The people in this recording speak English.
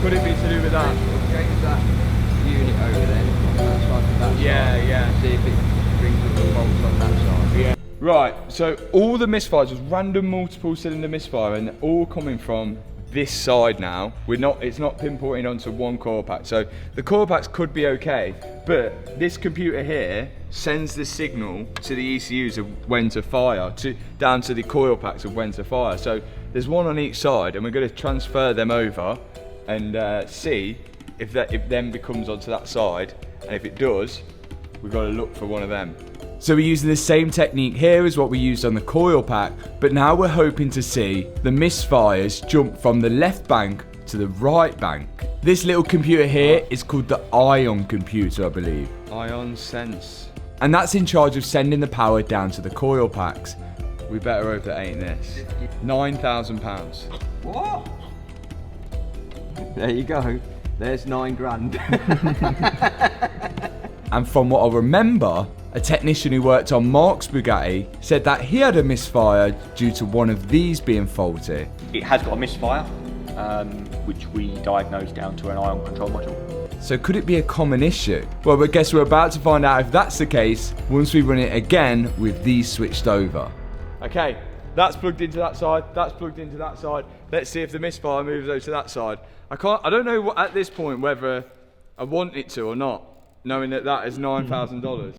could it be to do with that? We'll change that unit over then. That side to that side. Yeah. See if it brings up the bolts on that side. Yeah. Right, so all the misfires was random multiple cylinder misfire, and they're all coming from this side now. It's not pinpointing onto one coil pack. So the coil packs could be okay, but this computer here sends the signal to the ECUs of when to fire, down to the coil packs of when to fire. So there's one on each side, and we're going to transfer them over and see if then becomes onto that side, and if it does, we've got to look for one of them. So we're using the same technique here as what we used on the coil pack, but now we're hoping to see the misfires jump from the left bank to the right bank. This little computer here is called the Ion computer, I believe. Ion Sense. And that's in charge of sending the power down to the coil packs. We better hope it ain't this. £9,000. What? There you go. There's £9,000. And from what I remember, a technician who worked on Mark's Bugatti said that he had a misfire due to one of these being faulty. It has got a misfire, which we diagnosed down to an ion control module. So could it be a common issue? Well, I guess we're about to find out if that's the case once we run it again with these switched over. Okay, that's plugged into that side, that's plugged into that side. Let's see if the misfire moves over to that side. I don't know at this point whether I want it to or not, knowing that that is $9,000.